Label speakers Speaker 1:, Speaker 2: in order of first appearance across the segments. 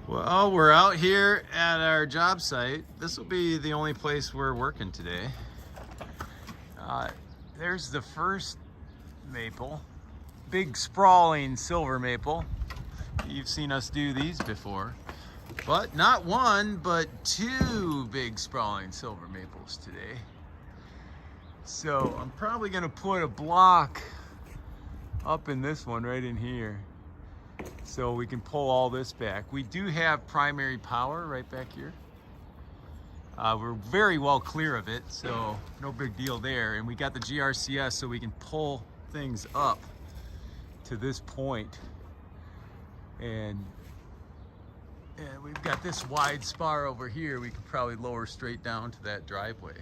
Speaker 1: Well, we're out here at our job site. This will be the only place we're working today. There's the first maple, big sprawling silver maple. You've seen us do these before, but not one, but two big sprawling silver maples today. So I'm probably gonna put a block up in this one right in here, so we can pull all this back. We do have primary power right back here. We're very well clear of it, so no big deal there. And we got the GRCS, so we can pull things up to this point. And we've got this wide spar over here. We could probably lower straight down to that driveway.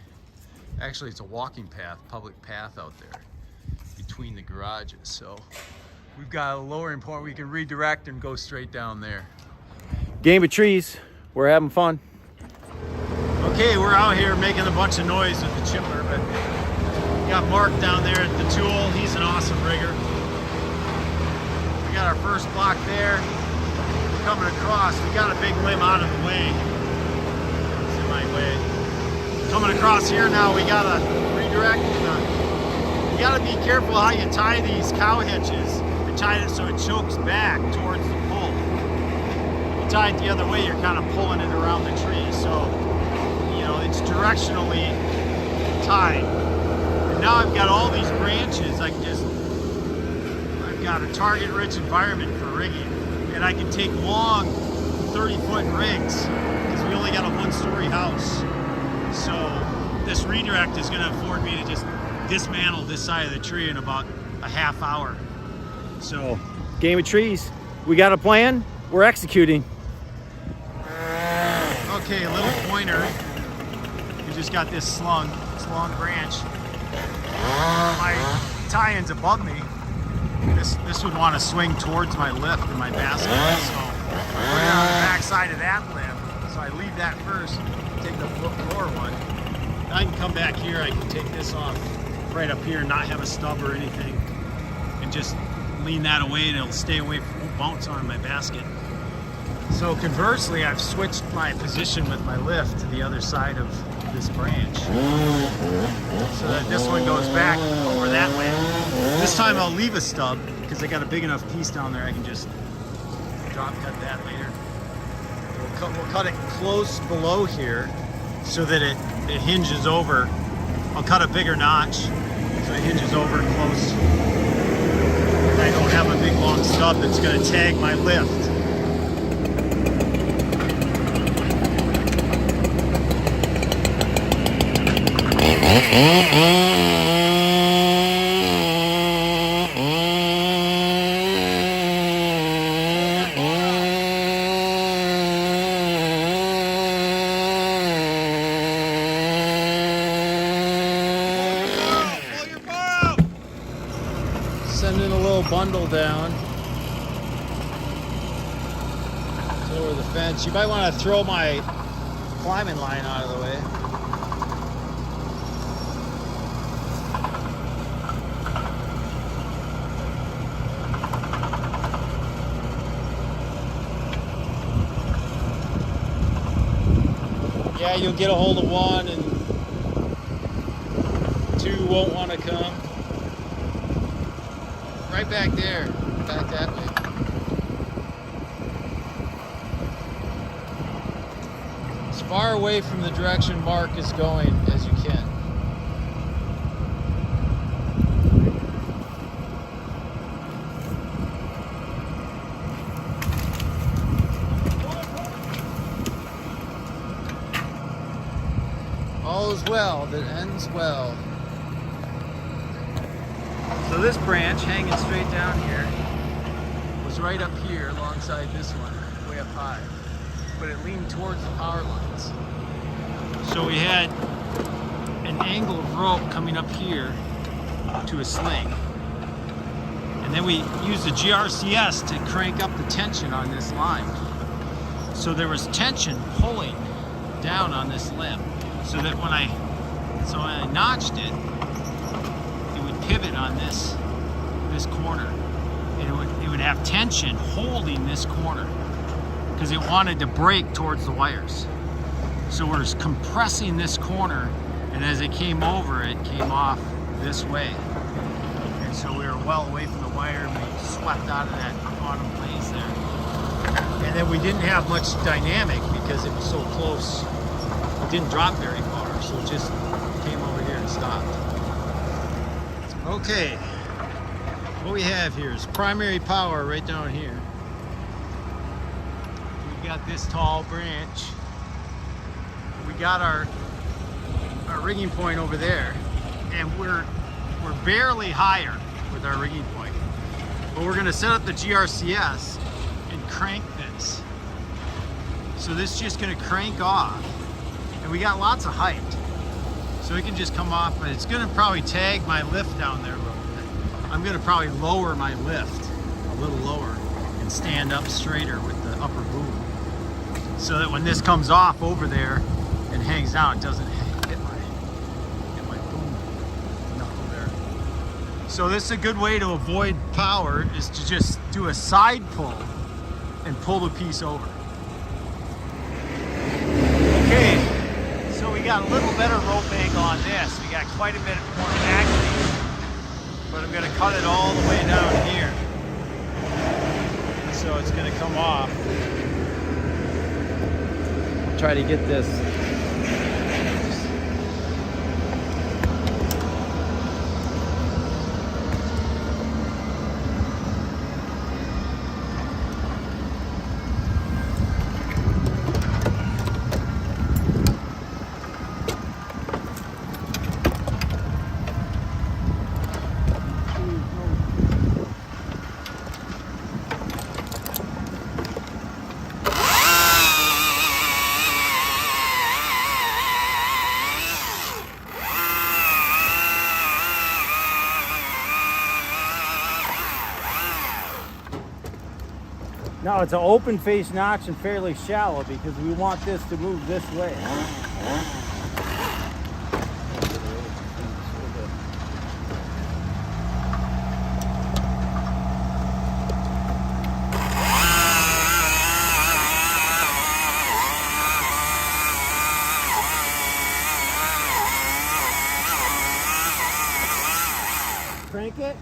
Speaker 1: Actually, it's a walking path, public path out there between the garages. So we've got a lowering point. We can redirect and go straight down there.
Speaker 2: Game of trees. We're having fun.
Speaker 1: Okay, we're out here making a bunch of noise with the chipper, but we got Mark down there at the tool. He's an awesome rigger. We got our first block there. We're coming across. We got a big limb out of the way. It's in my way. Coming across here now, we gotta redirect. You gotta be careful how you tie these cow hitches. And tie it so it chokes back towards the pull. If you tie it the other way, you're kind of pulling it around the tree. So, you know, it's directionally tied. And now I've got all these branches. I've got a target-rich environment for rigging. And I can take long 30-foot rigs because we only got a one-story house. So this redirect is going to afford me to just dismantle this side of the tree in about a half hour. So,
Speaker 2: Game of trees. We got a plan. We're executing.
Speaker 1: okay, little pointer. We just got this long branch. My tie-in's above me. This would want to swing towards my lift and my basket. So put it on the back side of that limb. So I leave that first. Take the lower one. I can come back here. I can take this off right up here and not have a stub or anything, and just lean that away, and it'll stay away from, won't bounce on my basket. So conversely, I've switched my position with my lift to the other side of this branch, so that this one goes back over that way. This time I'll leave a stub because I got a big enough piece down there. I can just drop cut that later. We'll cut it close below here so that it hinges over. I'll cut a bigger notch so it hinges over close. And I don't have a big long stub that's going to tag my lift. Sending a little bundle down over the fence. You might want to throw my climbing line out of the way. Yeah, you'll get a hold of one and two won't want to come. Right back there, back that way. As far away from the direction Mark is going as you can. All is well that ends well. So this branch hanging straight down here was right up here alongside this one, way up high, but it leaned towards the power lines. So we had an angle of rope coming up here to a sling. And then we used the GRCS to crank up the tension on this line. So there was tension pulling down on this limb, so that when I notched it, it would pivot on this corner. It would have tension holding this corner. because it wanted to break towards the wires. So we're compressing this corner, and as it came over, it came off this way. And so we were well away from the wire, and we swept out of that bottom blaze there. And then we didn't have much dynamic because it was so close. It didn't drop very far, so it just came over here and stopped. Okay, what we have here is primary power right down here. We've got this tall branch. We got our rigging point over there, and we're barely higher with our rigging point. But we're gonna set up the GRCS and crank this. So this is just gonna crank off, and we got lots of height. So it can just come off, but it's gonna probably tag my lift down there a little bit. I'm gonna probably lower my lift a little lower and stand up straighter with the upper boom, so that when this comes off over there and hangs down, it doesn't hit my boom knuckle there. So this is a good way to avoid power, is to just do a side pull and pull the piece over. Okay, so we got a little better rope angle on this. We got quite a bit more acting, but I'm gonna cut it all the way down here. So it's gonna come off.
Speaker 2: Try to get this. Now it's an open face notch and fairly shallow because we want this to move this way. Crank it.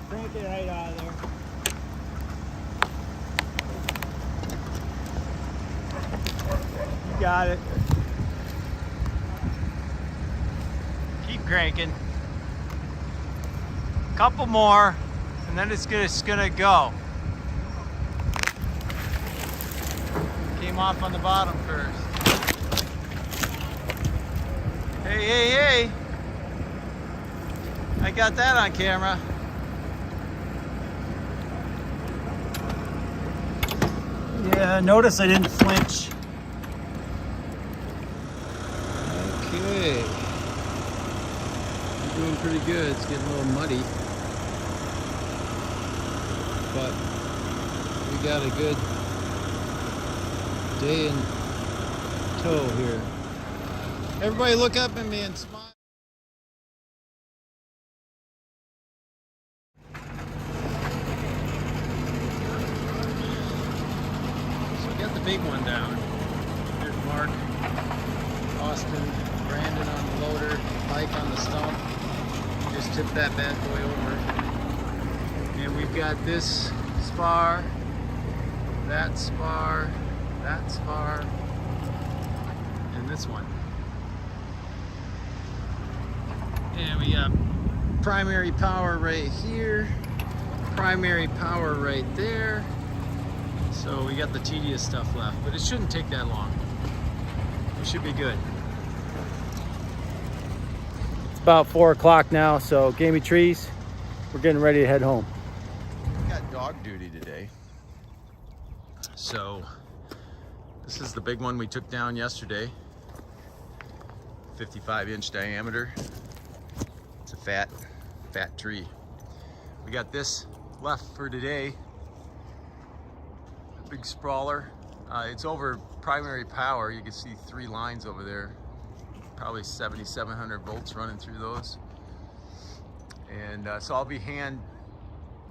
Speaker 2: Crank it right out of there. You got it.
Speaker 1: Keep cranking. Couple more, and then it's gonna go. Came off on the bottom first. Hey, hey, hey! I got that on camera. Yeah, notice I didn't flinch. Okay. I'm doing pretty good. It's getting a little muddy, but we got a good day in tow here. Everybody look up at me and smile. So we got the big one down. There's Mark, Austin, Brandon on the loader, Mike on the stump. Just tipped that bad boy over. And we've got this spar, that spar, that spar, and this one. And we got primary power right here, primary power right there. So we got the tedious stuff left, but it shouldn't take that long. We should be good.
Speaker 2: It's about 4 o'clock now, so gamey trees, we're getting ready to head home.
Speaker 1: We got dog duty today. So this is the big one we took down yesterday. 55-inch diameter. It's a fat tree. We got this left for today. A big sprawler. It's over
Speaker 3: primary power. You can see 3 lines over there, probably 7,700 volts running through those. And so I'll be hand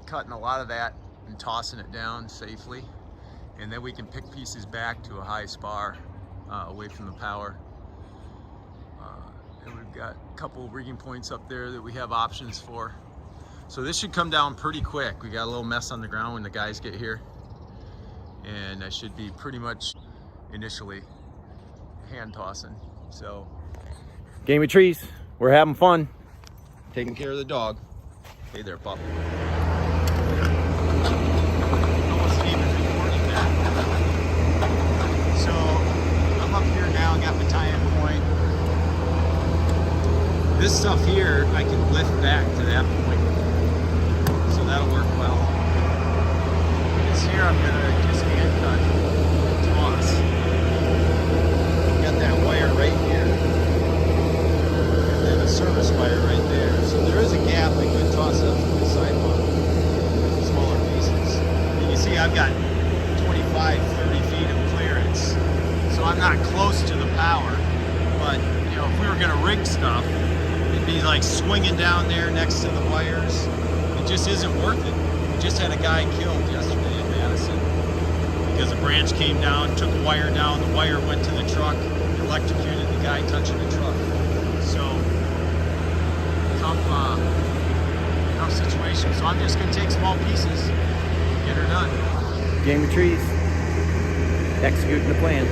Speaker 3: cutting a lot of that and tossing it down safely. And then we can pick pieces back to a high spar away from the power. And we've got a couple of rigging points up there that we have options for. So this should come down pretty quick. We got a little mess on the ground when the guys get here. And I should be pretty much initially hand tossing. So
Speaker 2: Game of trees. We're having fun.
Speaker 3: taking care of the dog. Hey there, pup.
Speaker 1: So I'm up here now, got my tie-in point. This stuff here, I can lift back to that point. So that'll work well. This here, I'm gonna just hand cut, toss. Got that wire right here. And then a service wire right there. So there is a gap I could toss up to the sidewalk. Smaller pieces. You can see I've got 25, 30 feet of clearance. So I'm not close to the power. But, you know, if we were gonna rig stuff, it'd be like swinging down there next to the wires. It just isn't worth it. We just had a guy killed yesterday in Madison because a branch came down, took a wire down, the wire went to the truck, electrocuted the guy touching the truck. So, tough situation. So I'm just gonna take small pieces, get her done.
Speaker 2: Game of trees. Executing the plan.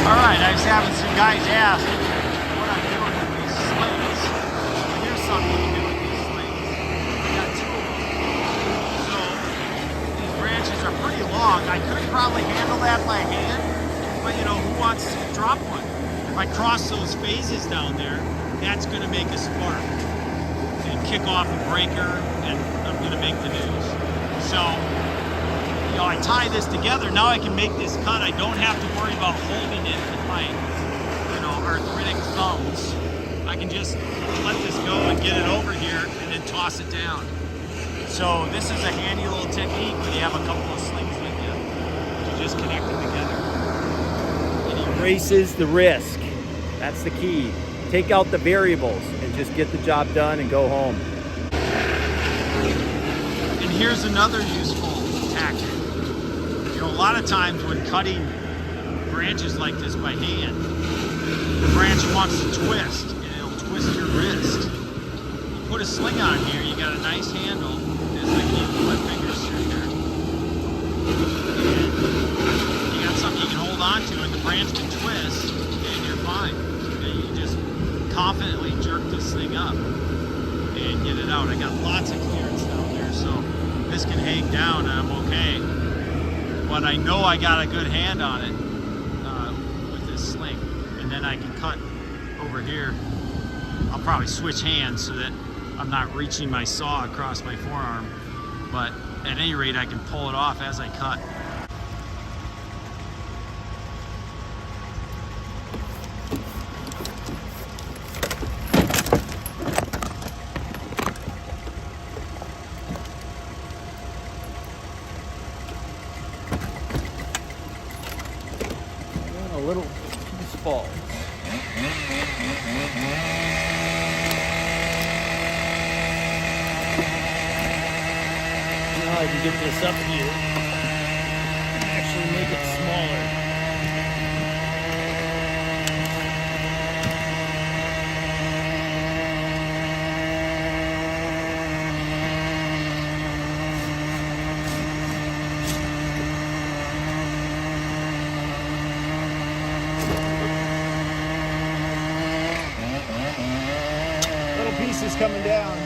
Speaker 1: All right, I was having some guys ask what I'm doing with these slings. Here's something you can do with these slings. I got 2 of them. So these branches are pretty long. I could probably handle that by hand, but you know, who wants to drop one? If I cross those phases down there, that's gonna make a spark and kick off a breaker, and I'm gonna make the news. So, you know, I tie this together, now I can make this cut. I don't have to worry about holding it with my, you know, arthritic thumbs. I can just let this go and get it over here and then toss it down. So this is a handy little technique when you have a couple of slings with you to just connect them together.
Speaker 2: It erases the risk. That's the key. Take out the variables and just get the job done and go home.
Speaker 1: And here's another useful tactic. You know, a lot of times when cutting branches like this by hand, the branch wants to twist and it'll twist your wrist. You put a sling on here, you got a nice handle as I keep my fingers through here. And you got something you can hold on to and the branch can twist and you're fine. And you just confidently jerk this thing up and get it out. I got lots of clearance down there, so this can hang down and I'm okay. But I know I got a good hand on it with this sling. And then I can cut over here. I'll probably switch hands so that I'm not reaching my saw across my forearm. But at any rate, I can pull it off as I cut.
Speaker 2: A little piece falls. Now I can get this up here and actually make it smaller. Pieces coming down.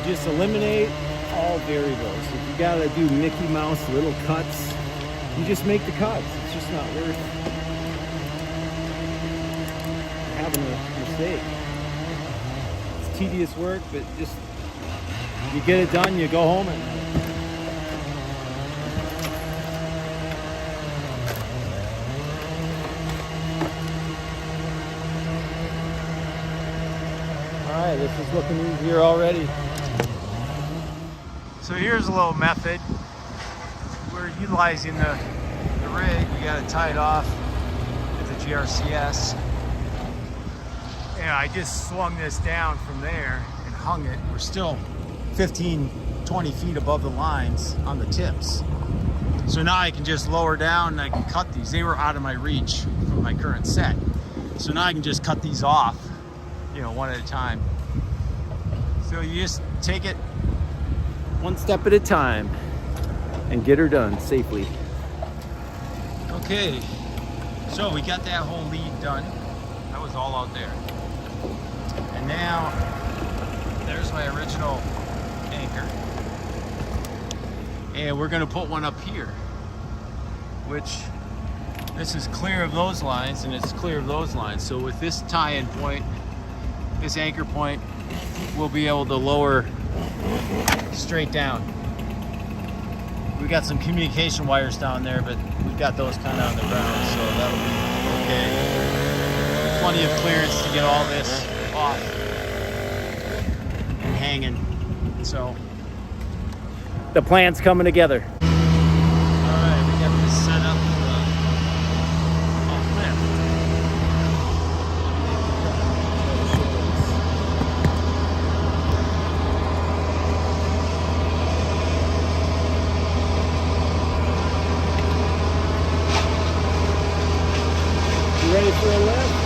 Speaker 2: Just eliminate all variables. If you gotta do Mickey Mouse little cuts, you just make the cuts. It's just not worth it. having a mistake. It's tedious work, but just you get it done, you go home at night. All right, this is looking easier already.
Speaker 1: So here's a little method. We're utilizing the rig. We got it tied off with the GRCS. And I just swung this down from there and hung it. We're still 15, 20 feet above the lines on the tips. So now I can just lower down and I can cut these. They were out of my reach from my current set. So now I can just cut these off, you know, one at a time. So you just take it
Speaker 2: One step at a time and get her done safely.
Speaker 1: Okay, so we got that whole lead done. That was all out there. And now, there's my original anchor. And we're gonna put one up here, which this is clear of those lines and it's clear of those lines. So with this tie-in point, this anchor point, we'll be able to lower straight down. We got some communication wires down there, but we've got those kind of on the ground, so that'll be okay. Plenty of clearance to get all this off and hanging. So
Speaker 2: The plan's coming together.
Speaker 1: all right, we got this set up for a lift.
Speaker 2: You ready for a lift?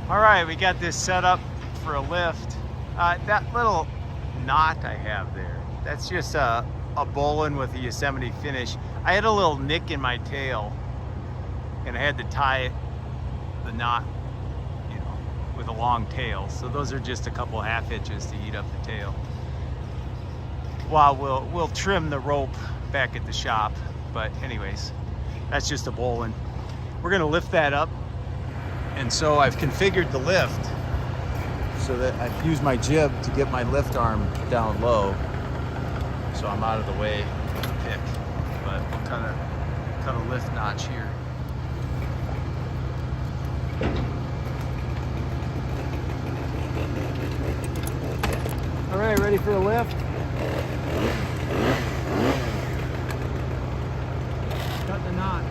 Speaker 2: All right, we got this set up for a lift. That little knot I have there, that's just a bowline with a Yosemite finish. I had a little nick in my tail and I had to tie the knot, you know, with a long tail. So those are just a couple half hitches to eat up the tail. Well, we'll trim the rope back at the shop, but anyways, that's just a bowline. We're gonna lift that up. And so I've configured the lift so that I've used my jib to get my lift arm down low, so I'm out of the way of the pick. But we'll cut a lift notch here. All right, ready for a lift? Cut the knot.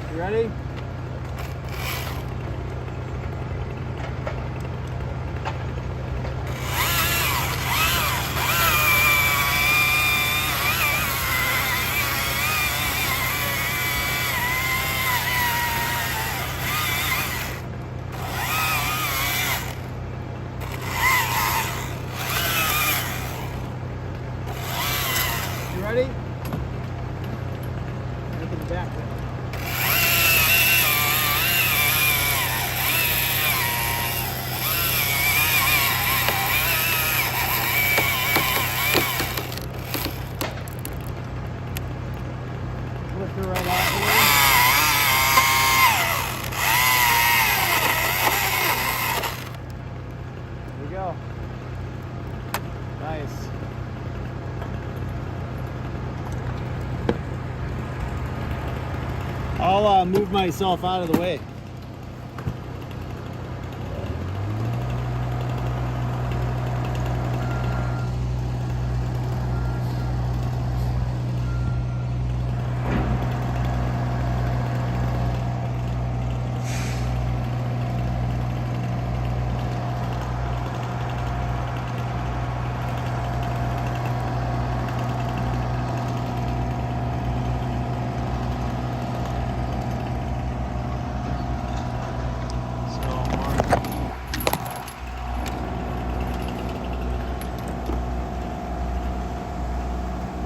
Speaker 2: You ready? nice. I'll move myself out of the way.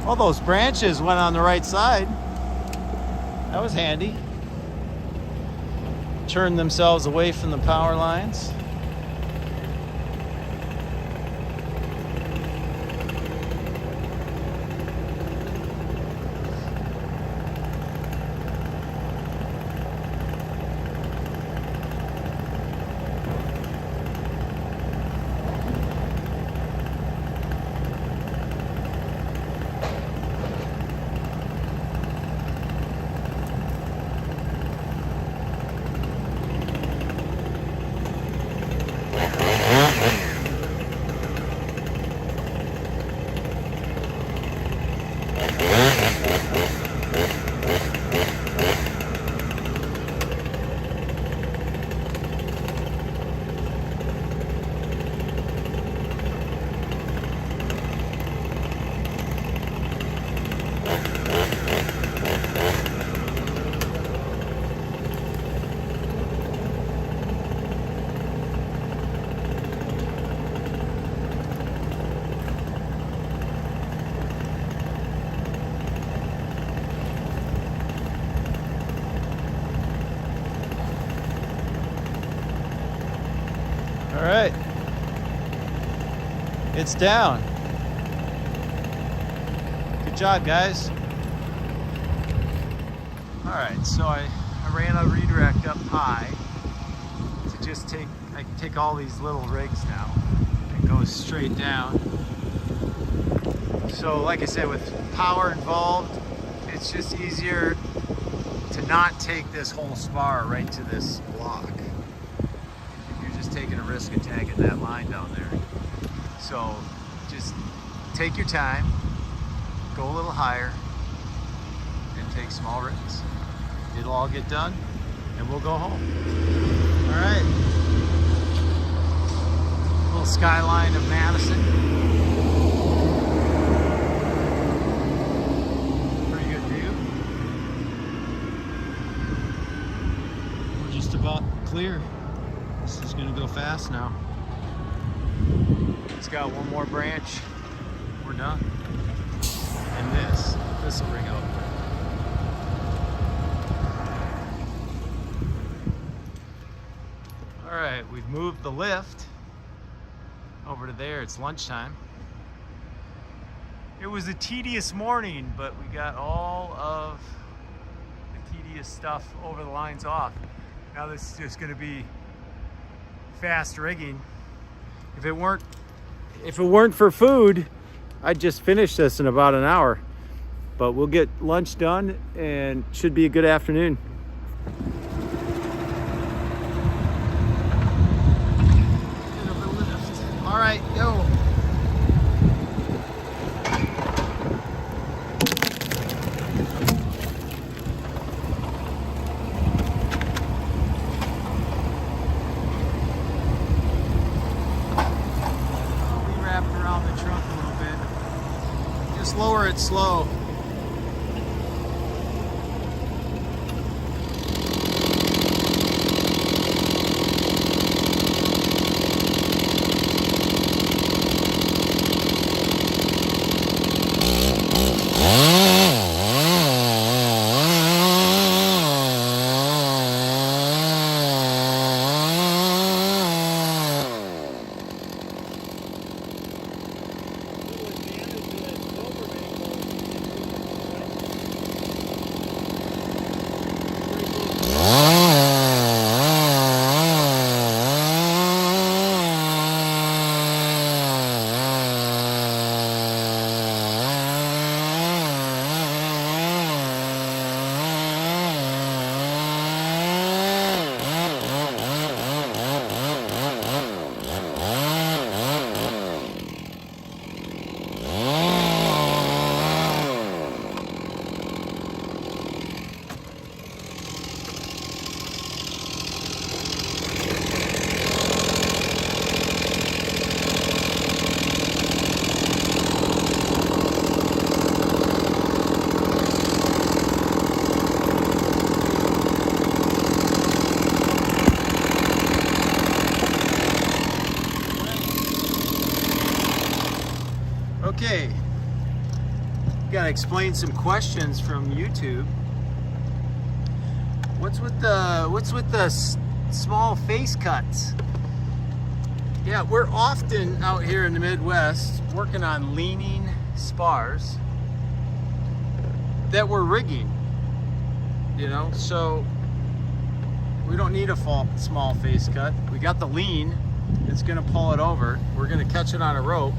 Speaker 2: All those branches went on the right side. That was handy. Turned themselves away from the power lines. All right, it's down. Good job, guys. All right, so I ran a redirect up high to just I can take all these little rigs now and go straight down. So like I said, with power involved, it's just easier to not take this whole spar right to this block. You're just taking a risk of tagging that line down there. So just take your time, go a little higher, and take small rigs. It'll all get done, and we'll go home. All right. Little skyline of Madison. Pretty good view. We're just about clear. This is gonna go fast now. It's got one more branch. We're done. And this will ring out. All right, we've moved the lift over to there. It's lunchtime. It was a tedious morning, but we got all of the tedious stuff over the lines off. Now this is just gonna be fast rigging. If it weren't for food, I'd just finish this in about an hour. But we'll get lunch done and should be a good afternoon. All right, go. We wrapped around the trunk a little bit. Just lower it slow.
Speaker 1: Okay, gotta explain some questions from YouTube. What's with the small face cuts? Yeah, we're often out here in the Midwest working on leaning spars that we're rigging, you know, so we don't need a small face cut. We got the lean, it's gonna pull it over. We're gonna catch it on a rope,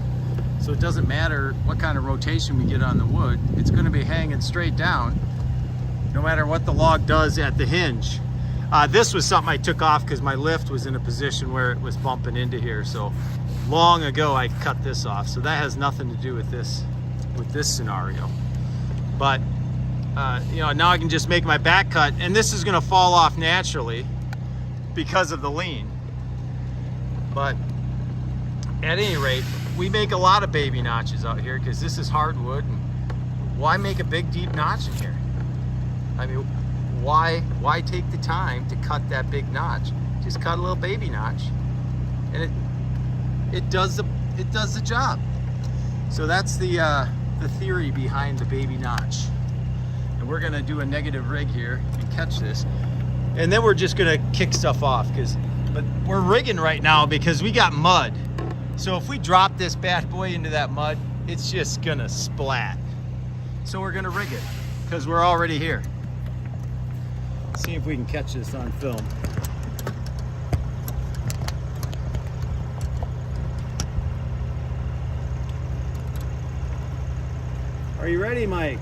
Speaker 1: so it doesn't matter what kind of rotation we get on the wood. It's gonna be hanging straight down, no matter what the log does at the hinge. This was something I took off because my lift was in a position where it was bumping into here. So long ago I cut this off. So that has nothing to do with this scenario. But you know, now I can just make my back cut, and this is gonna fall off naturally because of the lean. But at any rate, we make a lot of baby notches out here because this is hardwood. And why make a big deep notch in here? I mean, why take the time to cut that big notch? Just cut a little baby notch, and it does the job. So that's the theory behind the baby notch. And we're gonna do a negative rig here and catch this, and then we're just gonna kick stuff off but we're rigging right now because we got mud. So if we drop this bad boy into that mud, it's just gonna splat. So we're gonna rig it because we're already here. See if we can catch this on film. Are you ready, Mike?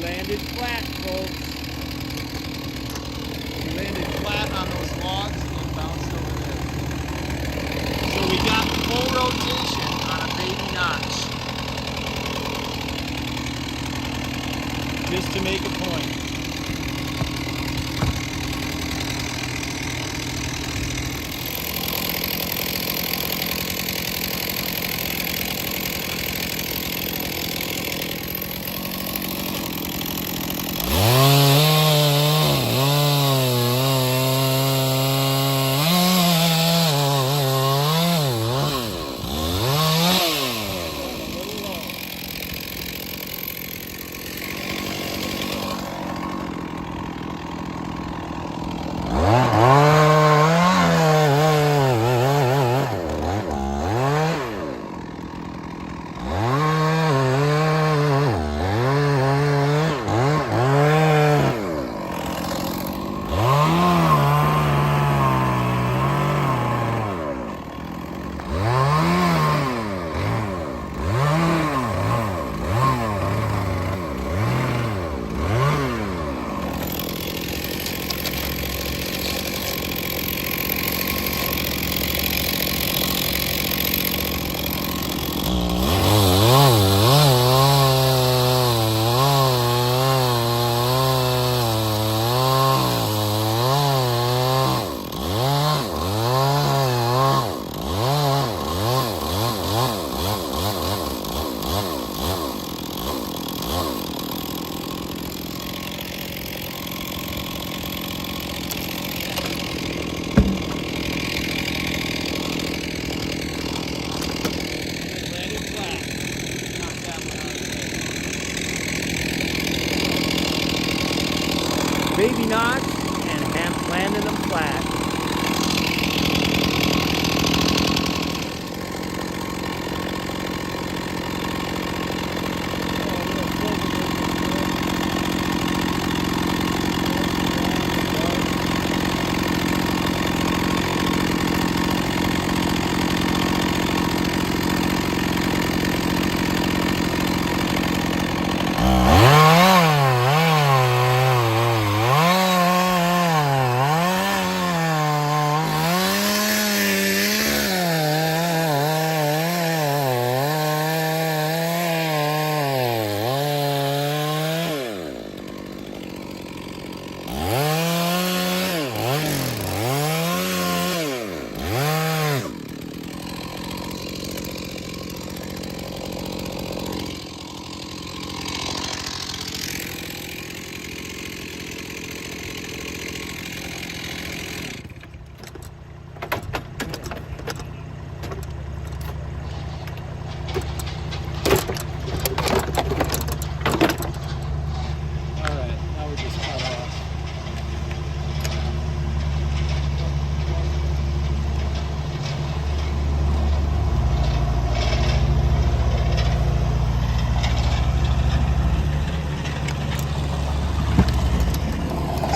Speaker 1: Landed flat, folks. We landed flat on those logs and then bounced over there. So we got full rotation on a baby notch. Just to make a point.
Speaker 4: baby knots and landing them flat.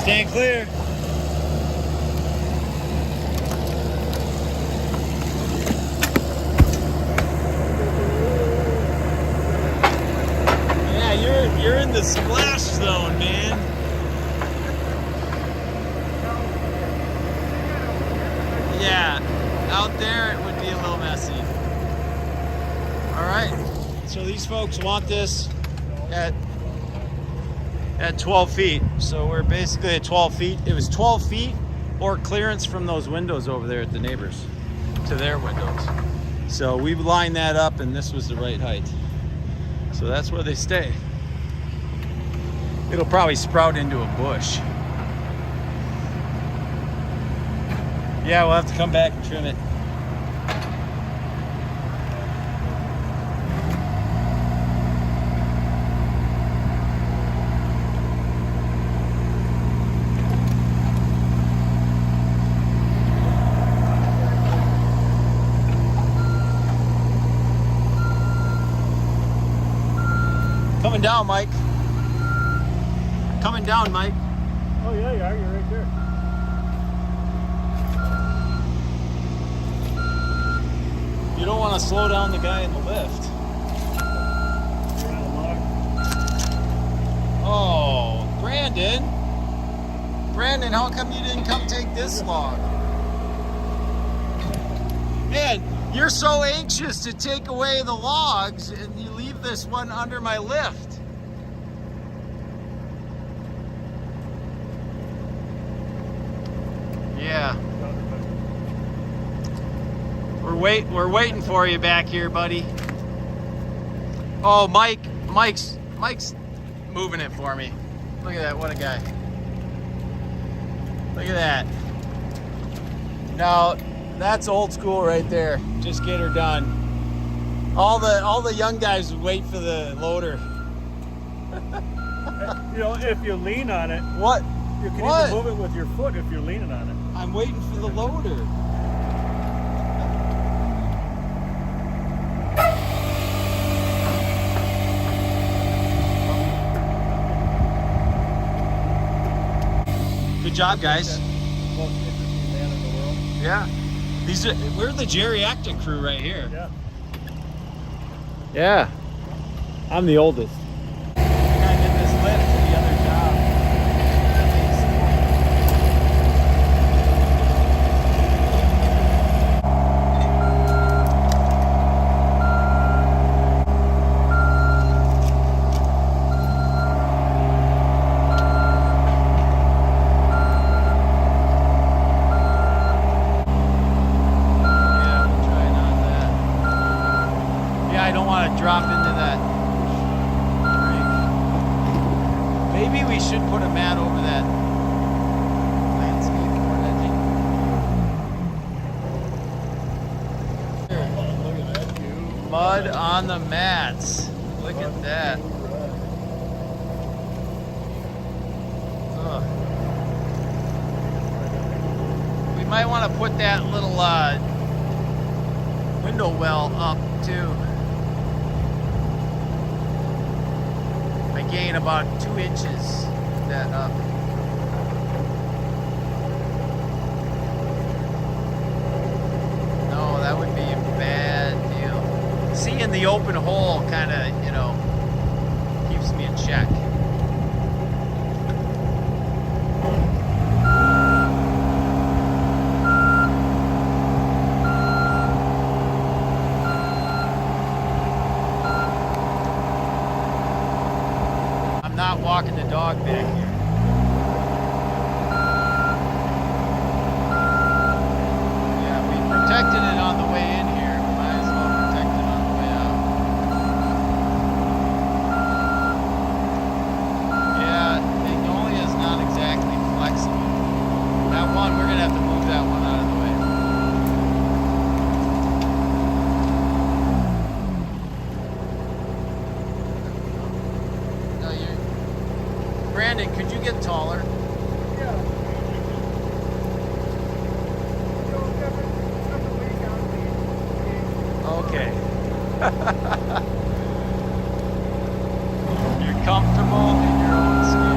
Speaker 1: Stand clear. Yeah, you're in the splash zone, man. Yeah, out there it would be a little messy. All right, so these folks want this at 12 feet. So we're basically at 12 feet. It was 12 feet or clearance from those windows over there at the neighbors to their windows. So we lined that up and this was the right height. So that's where they stay. It'll probably sprout into a bush. Yeah, we'll have to come back and trim it. Coming down, Mike. Coming down, Mike.
Speaker 4: Oh yeah, you are. You're right there.
Speaker 1: You don't want to slow down the guy in the lift.
Speaker 4: You're on a log.
Speaker 1: Oh, Brandon. Brandon, how come you didn't come take this log? Man, you're so anxious to take away the logs and you leave this one under my lift. Yeah. We're waiting for you back here, buddy. Oh, Mike's moving it for me. Look at that, what a guy. Look at that. Now, that's old school right there. Just get her done. All the young guys would wait for the loader.
Speaker 4: You know, if you lean on it,
Speaker 1: What?
Speaker 4: you can
Speaker 1: What?
Speaker 4: even move it with your foot if you're leaning on it.
Speaker 1: I'm waiting for the loader. Good job, guys.
Speaker 4: Most interesting man in the world.
Speaker 1: Yeah. We're the geriatric crew right here.
Speaker 4: Yeah.
Speaker 1: Yeah. I'm the oldest. I did this lift to the other job. I don't want to drop into that creek. Maybe we should put a mat over that landscape for edging. Mud on the mats. Look at that. Ugh. might want to put that little window well up too. I gain about 2 inches that up. No, that would be a bad deal. Seeing the open hole kind of, you know, keeps me in check. Not walking the dog back here. Yeah, we protected it on the way in here. We might as well protect it on the way out. Yeah, Magnolia is not exactly flexible. That one, we're gonna have to move that one out of the way. Brandon, could you get taller? Okay. You're comfortable in your own skin.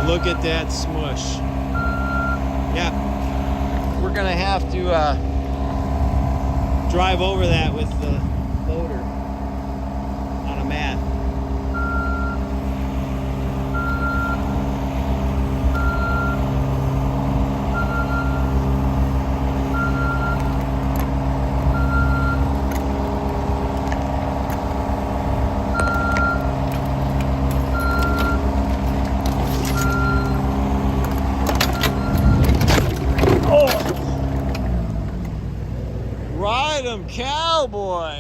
Speaker 1: Look at that smush. Yeah, we're gonna have to drive over that with the loader on a mat. Ride 'em, cowboy.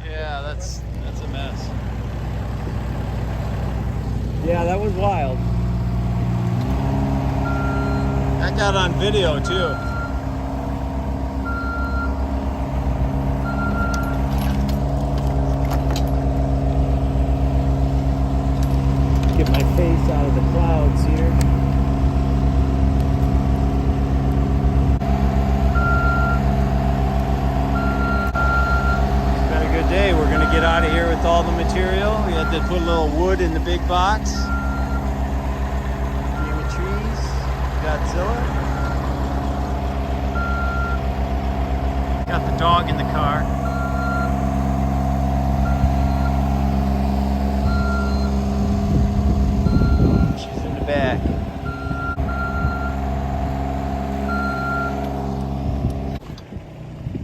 Speaker 1: Yeah, that's a mess.
Speaker 4: Yeah, that was wild.
Speaker 1: That got on video too.
Speaker 4: Get my face out of the clouds here.
Speaker 1: Day. We're gonna get out of here with all the material. We had to put a little wood in the big box. Game of trees, Godzilla. Got the dog in the car. She's in the back.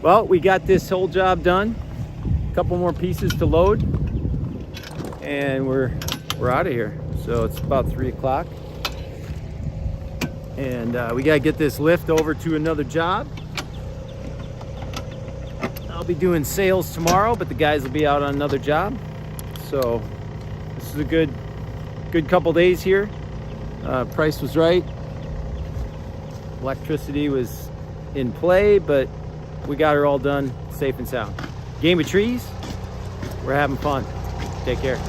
Speaker 1: Well, we got this whole job done. Couple more pieces to load and we're out of here. So it's about 3 o'clock and we got to get this lift over to another job. I'll be doing sales tomorrow, but the guys will be out on another job. So this is a good couple days here. Price was right, electricity was in play, but we got her all done safe and sound. Game of trees, we're having fun. Take care.